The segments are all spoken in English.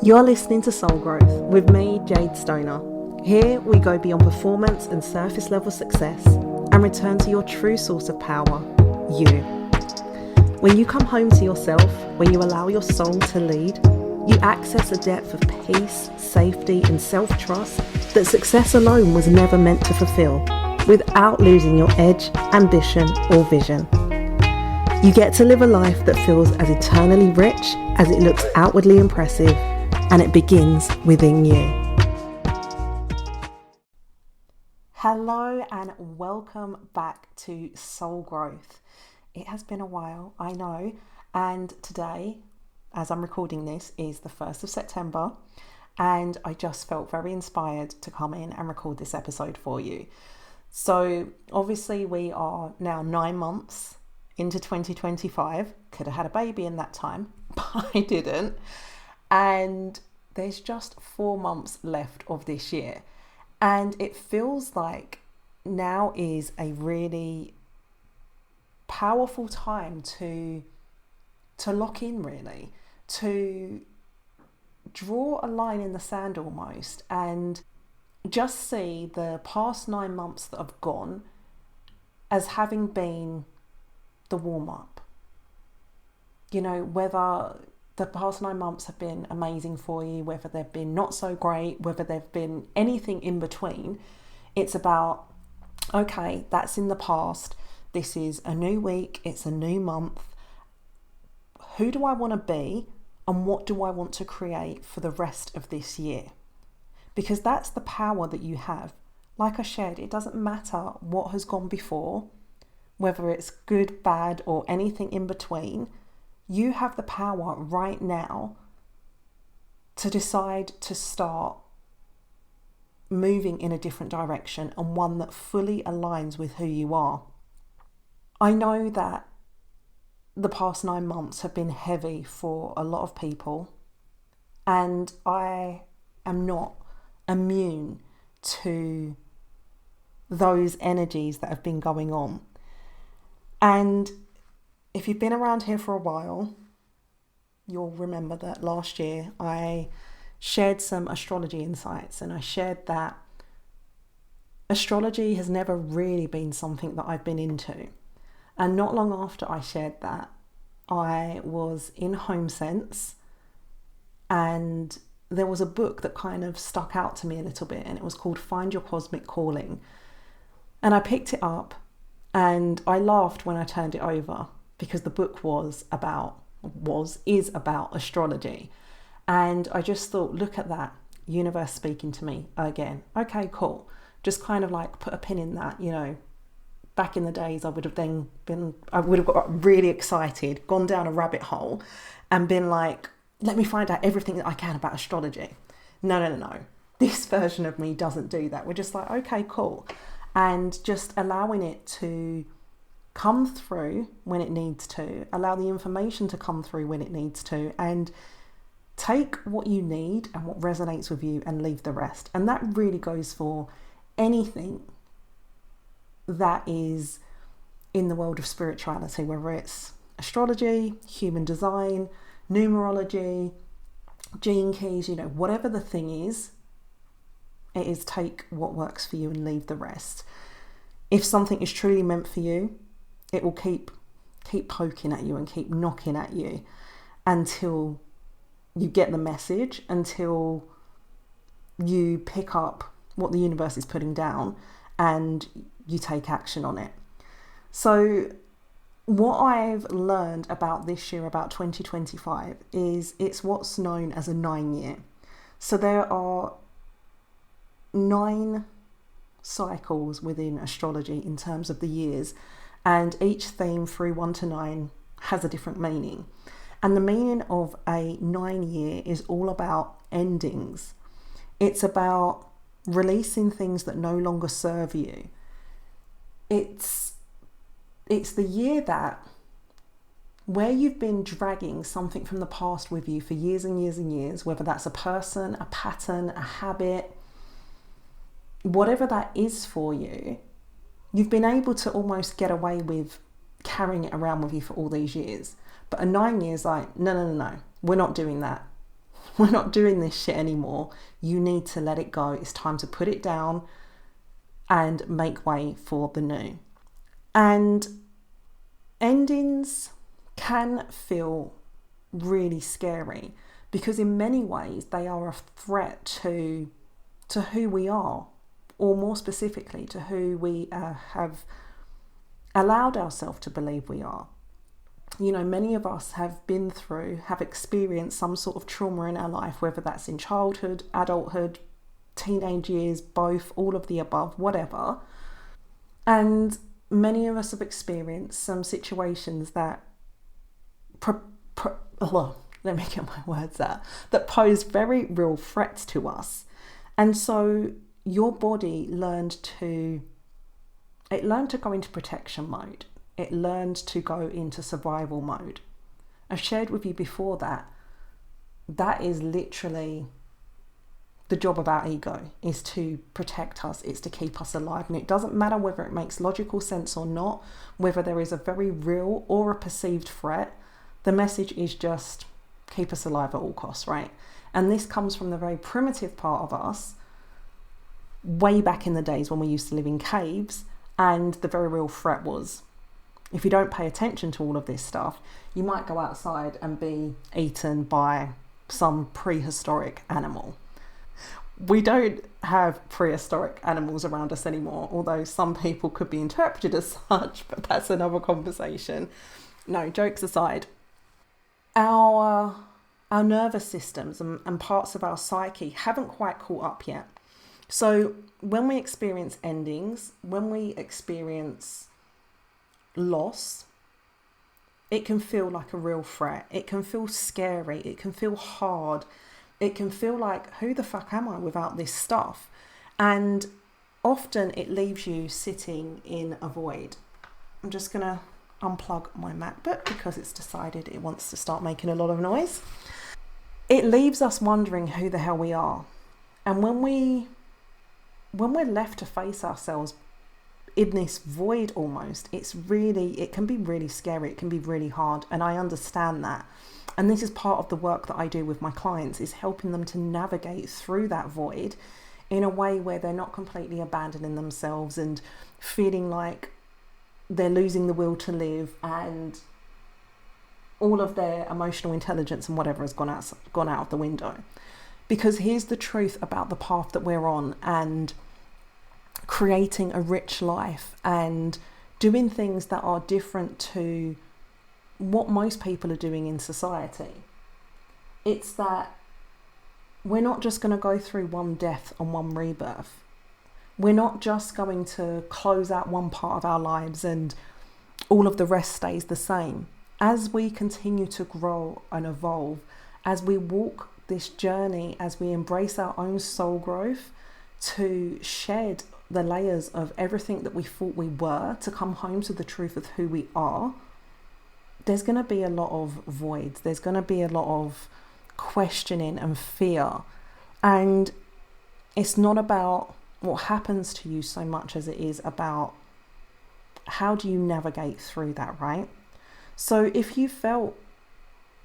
You're listening to Soul Growth with me, Jade Stoner. Here we go beyond performance and surface level success and return to your true source of power, you. When you come home to yourself, when you allow your soul to lead, you access a depth of peace, safety and self-trust that success alone was never meant to fulfill, without losing your edge, ambition or vision. You get to live a life that feels as eternally rich as it looks outwardly impressive, and it begins within you. Hello and welcome back to Soul Growth. It has been a while, I know, and today, as I'm recording this, is the 1st of September, and I just felt very inspired to come in and record this episode for you. So obviously we are now 9 months into 2025. Could have had a baby in that time, but I didn't. And there's just 4 months left of this year. And it feels like now is a really powerful time to lock in, really, to draw a line in the sand almost and just see the past 9 months that have gone as having been the warm-up. You know, whether the past 9 months have been amazing for you, whether they've been not so great, whether they've been anything in between, it's about, okay, that's in the past. This is a new week. It's a new month. Who do I want to be and what do I want to create for the rest of this year? Because that's the power that you have. Like I shared, it doesn't matter what has gone before, whether it's good, bad, or anything in between. You have the power right now to decide to start moving in a different direction and one that fully aligns with who you are. I know that the past 9 months have been heavy for a lot of people, and I am not immune to those energies that have been going on. And if you've been around here for a while, you'll remember that last year I shared some astrology insights, and I shared that astrology has never really been something that I've been into. And not long after I shared that, I was in HomeSense, and there was a book that kind of stuck out to me a little bit, and it was called Find Your Cosmic Calling. And I picked it up and I laughed when I turned it over, because the book is about astrology. And I just thought, look at that, universe speaking to me again. Okay, cool. Just kind of like put a pin in that, you know. Back in the days, I would have got really excited, gone down a rabbit hole and been like, let me find out everything that I can about astrology. No. This version of me doesn't do that. We're just like, okay, cool. And just allowing it to come through when it needs to, allow the information to come through when it needs to, and take what you need and what resonates with you and leave the rest. And that really goes for anything that is in the world of spirituality, whether it's astrology, human design, numerology, gene keys, you know, whatever the thing is, it is take what works for you and leave the rest. If something is truly meant for you, it will keep poking at you and keep knocking at you until you get the message, until you pick up what the universe is putting down and you take action on it. So what I've learned about this year, about 2025, is it's what's known as a 9-year. So there are 9 cycles within astrology in terms of the years, and each theme through 1 to 9 has a different meaning. And the meaning of a 9-year is all about endings. It's about releasing things that no longer serve you. It's the year that where you've been dragging something from the past with you for years and years and years, whether that's a person, a pattern, a habit, whatever that is for you, you've been able to almost get away with carrying it around with you for all these years. But a 9 years like, no, we're not doing that. we're not doing this shit anymore. You need to let it go. It's time to put it down and make way for the new. And endings can feel really scary because in many ways they are a threat to who we are, or more specifically to who we have allowed ourselves to believe we are. You know, many of us have experienced some sort of trauma in our life, whether that's in childhood, adulthood, teenage years, both, all of the above, whatever. And many of us have experienced some situations that let me get my words out, that pose very real threats to us. And so your body learned to go into protection mode. It learned to go into survival mode. I've shared with you before that is literally the job of our ego, is to protect us, it's to keep us alive. And it doesn't matter whether it makes logical sense or not, whether there is a very real or a perceived threat, the message is just keep us alive at all costs, right? And this comes from the very primitive part of us, way back in the days when we used to live in caves, and the very real threat was, if you don't pay attention to all of this stuff, you might go outside and be eaten by some prehistoric animal. We don't have prehistoric animals around us anymore, although some people could be interpreted as such, but that's another conversation. No, jokes aside, our nervous systems and parts of our psyche haven't quite caught up yet. So when we experience endings, when we experience loss, it can feel like a real threat. It can feel scary. It can feel hard. It can feel like, who the fuck am I without this stuff? And often it leaves you sitting in a void. I'm just going to unplug my MacBook because it's decided it wants to start making a lot of noise. It leaves us wondering who the hell we are. And when we're left to face ourselves in this void almost, it can be really scary. It can be really hard. And I understand that. And this is part of the work that I do with my clients, is helping them to navigate through that void in a way where they're not completely abandoning themselves and feeling like they're losing the will to live and all of their emotional intelligence and whatever has gone out of the window. Because here's the truth about the path that we're on, and creating a rich life and doing things that are different to what most people are doing in society. It's that we're not just going to go through one death and one rebirth. We're not just going to close out one part of our lives and all of the rest stays the same. As we continue to grow and evolve, as we walk this journey, as we embrace our own soul growth, to shed the layers of everything that we thought we were, to come home to the truth of who we are, there's going to be a lot of voids. There's going to be a lot of questioning and fear. And it's not about what happens to you so much as it is about how do you navigate through that, right? So if you felt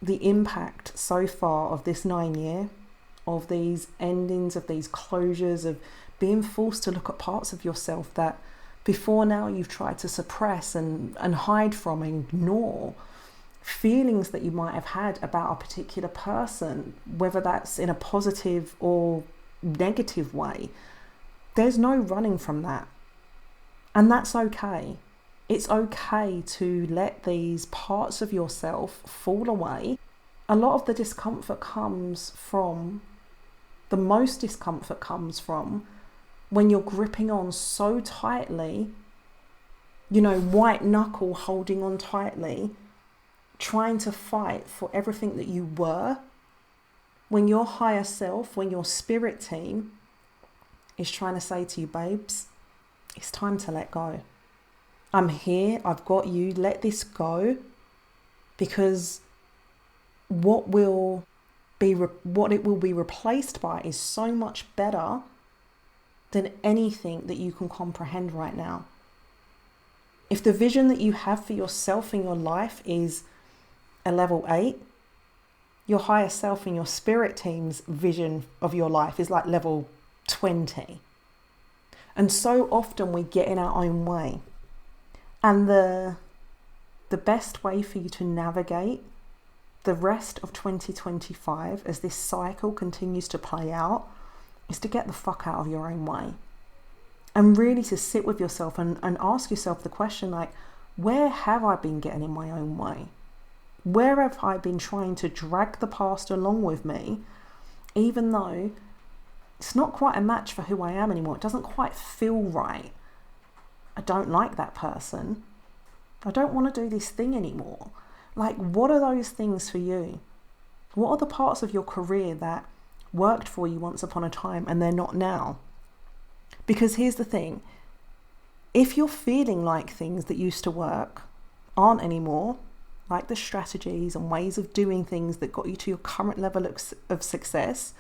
the impact so far of this 9 year, of these endings, of these closures, of being forced to look at parts of yourself that before now you've tried to suppress and hide from and ignore, feelings that you might have had about a particular person, whether that's in a positive or negative way, there's no running from that. And that's okay. It's okay to let these parts of yourself fall away. A lot of the most discomfort comes from when you're gripping on so tightly, white knuckle holding on tightly, trying to fight for everything that you were, when your higher self, when your spirit team is trying to say to you, babes, it's time to let go. I'm here, I've got you, let this go, because what it will be replaced by is so much better than anything that you can comprehend right now. If the vision that you have for yourself in your life is a level 8, Your higher self and your spirit team's vision of your life is like level 20. And so often we get in our own way. And the best way for you to navigate the rest of 2025 as this cycle continues to play out is to get the fuck out of your own way. And really to sit with yourself and ask yourself the question, like, where have I been getting in my own way? Where have I been trying to drag the past along with me, even though it's not quite a match for who I am anymore? It doesn't quite feel right. I don't like that person. I don't want to do this thing anymore. Like, what are those things for you? What are the parts of your career that worked for you once upon a time and they're not now? Because here's the thing. If you're feeling like things that used to work aren't anymore, like the strategies and ways of doing things that got you to your current level of success,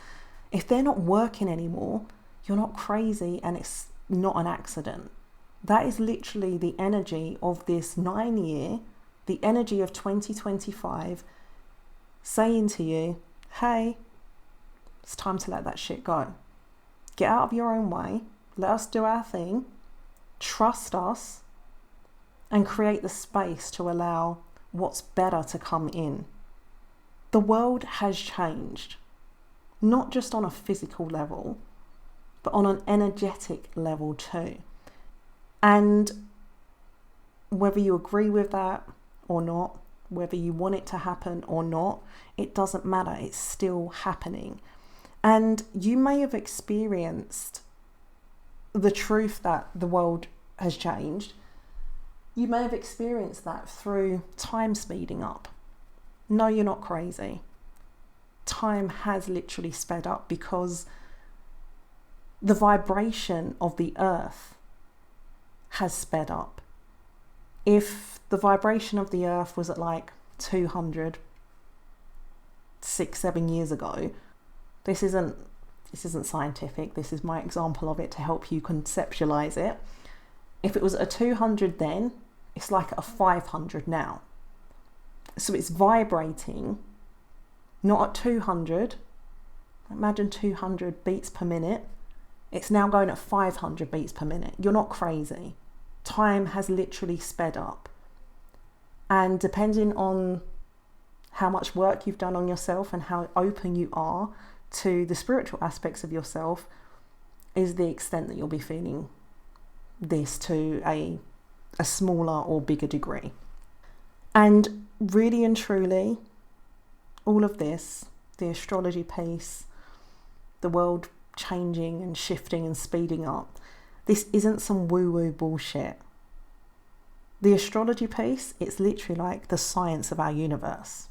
if they're not working anymore, you're not crazy and it's not an accident. That is literally the energy of this 9-year, the energy of 2025, saying to you, hey, it's time to let that shit go. Get out of your own way. Let us do our thing. Trust us and create the space to allow what's better to come in. The world has changed, not just on a physical level, but on an energetic level too. And whether you agree with that or not, whether you want it to happen or not, it doesn't matter. It's still happening. And you may have experienced the truth that the world has changed. You may have experienced that through time speeding up. No, you're not crazy. Time has literally sped up because the vibration of the earth has sped up. If the vibration of the earth was at like 200, 6-7 years ago, this isn't scientific. This is my example of it to help you conceptualize it. If it was a 200 then, it's like a 500 now. So it's vibrating, not at 200. Imagine 200 beats per minute. It's now going at 500 beats per minute. You're not crazy. Time has literally sped up. And depending on how much work you've done on yourself and how open you are to the spiritual aspects of yourself, is the extent that you'll be feeling this to a smaller or bigger degree. And really and truly, all of this, the astrology piece, the world changing and shifting and speeding up, this isn't some woo-woo bullshit. The astrology piece, it's literally like the science of our universe.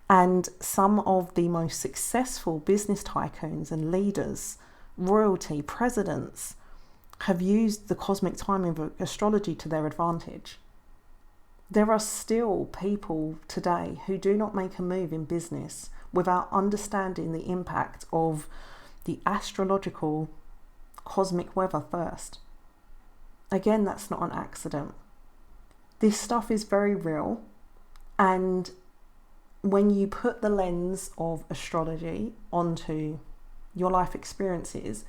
And some of the most successful business tycoons and leaders, royalty, presidents, have used the cosmic timing of astrology to their advantage. There are still people today who do not make a move in business without understanding the impact of the astrological cosmic weather first. Again, that's not an accident. This stuff is very real, and when you put the lens of astrology onto your life experiences,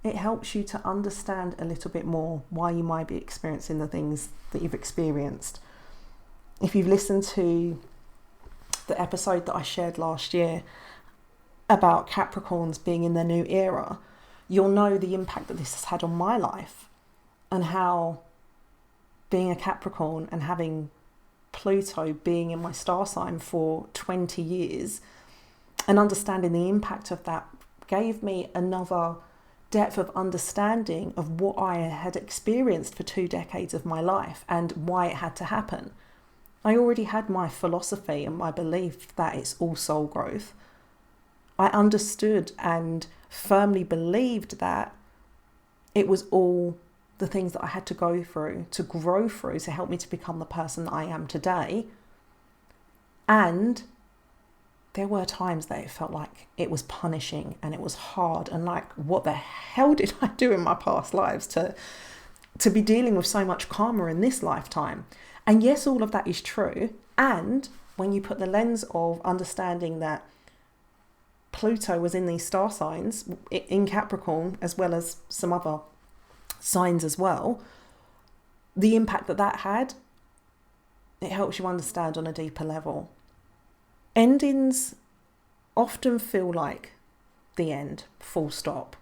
it helps you to understand a little bit more why you might be experiencing the things that you've experienced. If you've listened to the episode that I shared last year about Capricorns being in their new era, you'll know the impact that this has had on my life, and how being a Capricorn and having Pluto being in my star sign for 20 years and understanding the impact of that gave me another depth of understanding of what I had experienced for 2 decades of my life and why it had to happen. I already had my philosophy and my belief that it's all soul growth. I understood and firmly believed that it was all the things that I had to go through, to grow through, to help me to become the person that I am today. And there were times that it felt like it was punishing and it was hard, and like, what the hell did I do in my past lives to to be dealing with so much karma in this lifetime. And yes, all of that is true. And when you put the lens of understanding that Pluto was in these star signs in Capricorn, as well as some other signs as well, the impact that that had, it helps you understand on a deeper level. Endings often feel like the end, full stop.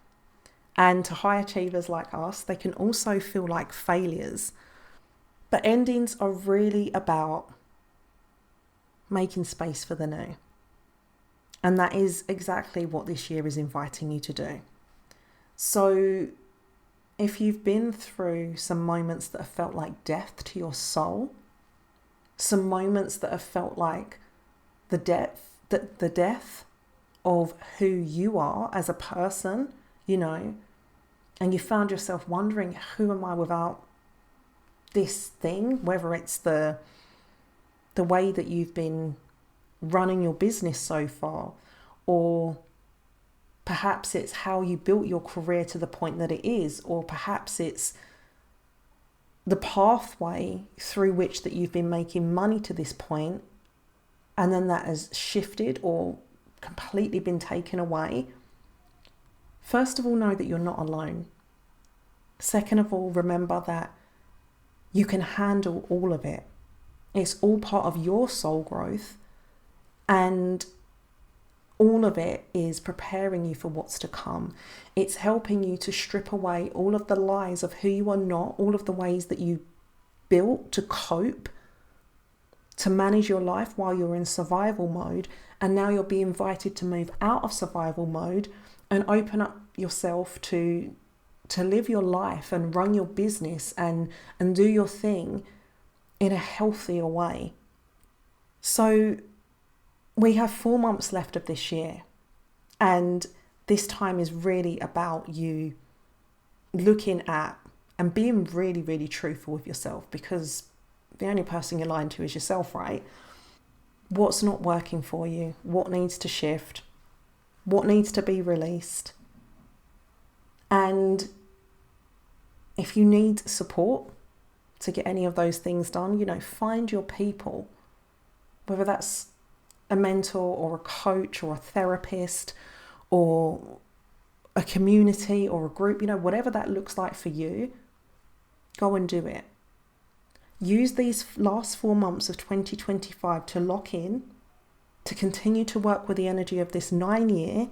And to high achievers like us, they can also feel like failures. But endings are really about making space for the new. And that is exactly what this year is inviting you to do. So if you've been through some moments that have felt like death to your soul, some moments that have felt like the death of who you are as a person, and you found yourself wondering, who am I without this thing? Whether it's the way that you've been running your business so far, or perhaps it's how you built your career to the point that it is, or perhaps it's the pathway through which that you've been making money to this point, and then that has shifted or completely been taken away. First of all, know that you're not alone. Second of all, remember that you can handle all of it. It's all part of your soul growth, and all of it is preparing you for what's to come. It's helping you to strip away all of the lies of who you are not, all of the ways that you built to cope, to manage your life while you're in survival mode. And now you'll be invited to move out of survival mode and open up yourself to live your life and run your business and do your thing in a healthier way. So we have 4 months left of this year, and this time is really about you looking at and being really, really truthful with yourself, because the only person you're lying to is yourself, right? What's not working for you? What needs to shift? What needs to be released? And if you need support to get any of those things done, find your people, whether that's a mentor or a coach or a therapist or a community or a group, whatever that looks like for you, go and do it. Use these last 4 months of 2025 to lock in, to continue to work with the energy of this 9-year,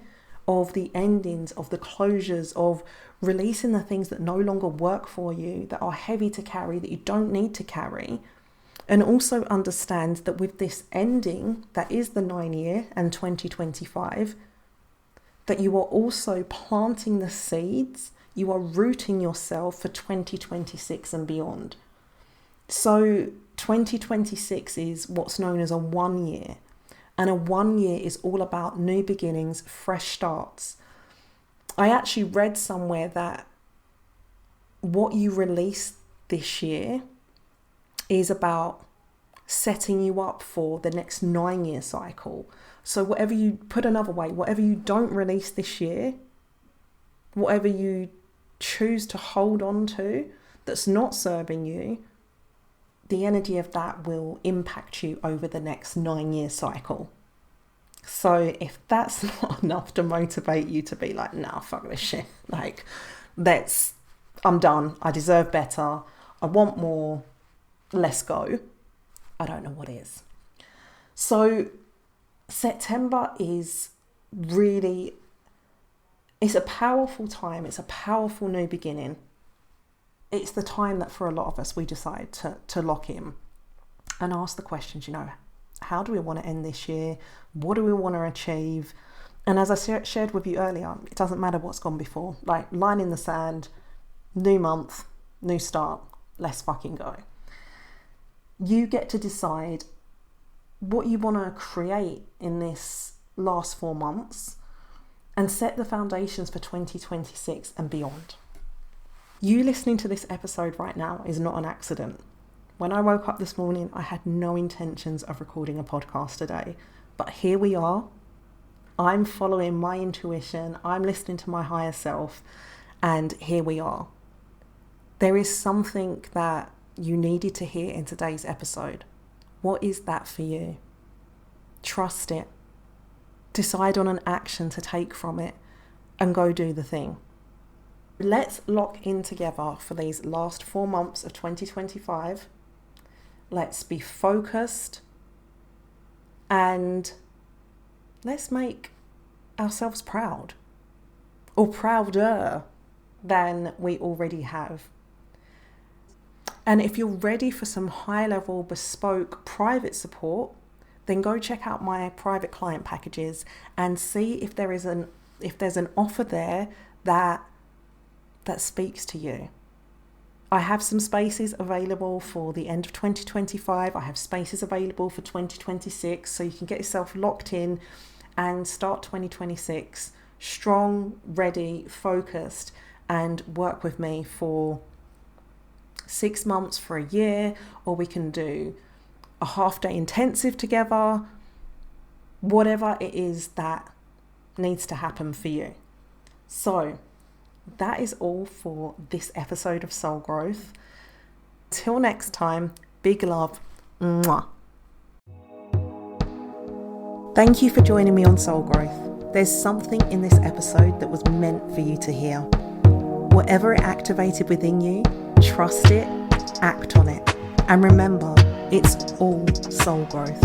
of the endings, of the closures, of releasing the things that no longer work for you, that are heavy to carry, that you don't need to carry. And also understand that with this ending, that is the 9-year and 2025, that you are also planting the seeds, you are rooting yourself for 2026 and beyond. So 2026 is what's known as a 1 year. And a 1 year is all about new beginnings, fresh starts. I actually read somewhere that what you release this year is about setting you up for the next 9-year cycle. So whatever you don't release this year, whatever you choose to hold on to that's not serving you, the energy of that will impact you over the next 9-year cycle. So if that's not enough to motivate you to be like, nah, fuck this shit. I'm done. I deserve better. I want more. Let's go. I don't know what is. So September is really, it's a powerful time. It's a powerful new beginning. It's the time that for a lot of us, we decide to lock in and ask the questions, how do we want to end this year? What do we want to achieve? And as I shared with you earlier, it doesn't matter what's gone before. Like, line in the sand, new month, new start, let's fucking go. You get to decide what you want to create in this last 4 months and set the foundations for 2026 and beyond. You listening to this episode right now is not an accident. When I woke up this morning, I had no intentions of recording a podcast today, but here we are. I'm following my intuition, I'm listening to my higher self, and here we are. There is something that you needed to hear in today's episode. What is that for you? Trust it. Decide on an action to take from it and go do the thing. Let's lock in together for these last 4 months of 2025. Let's be focused and let's make ourselves proud, or prouder than we already have. And if you're ready for some high-level, bespoke, private support, then go check out my private client packages and see if there's an offer there that speaks to you. I have some spaces available for the end of 2025. I have spaces available for 2026, so you can get yourself locked in and start 2026 strong, ready, focused, and work with me for 6 months, for a year, or we can do a half-day intensive together, whatever it is that needs to happen for you. So that is all for this episode of Soul Growth. Till next time, big love. Mwah. Thank you for joining me on Soul Growth. There's something in this episode that was meant for you to hear. Whatever it activated within you, trust it, act on it. And remember, it's all soul growth.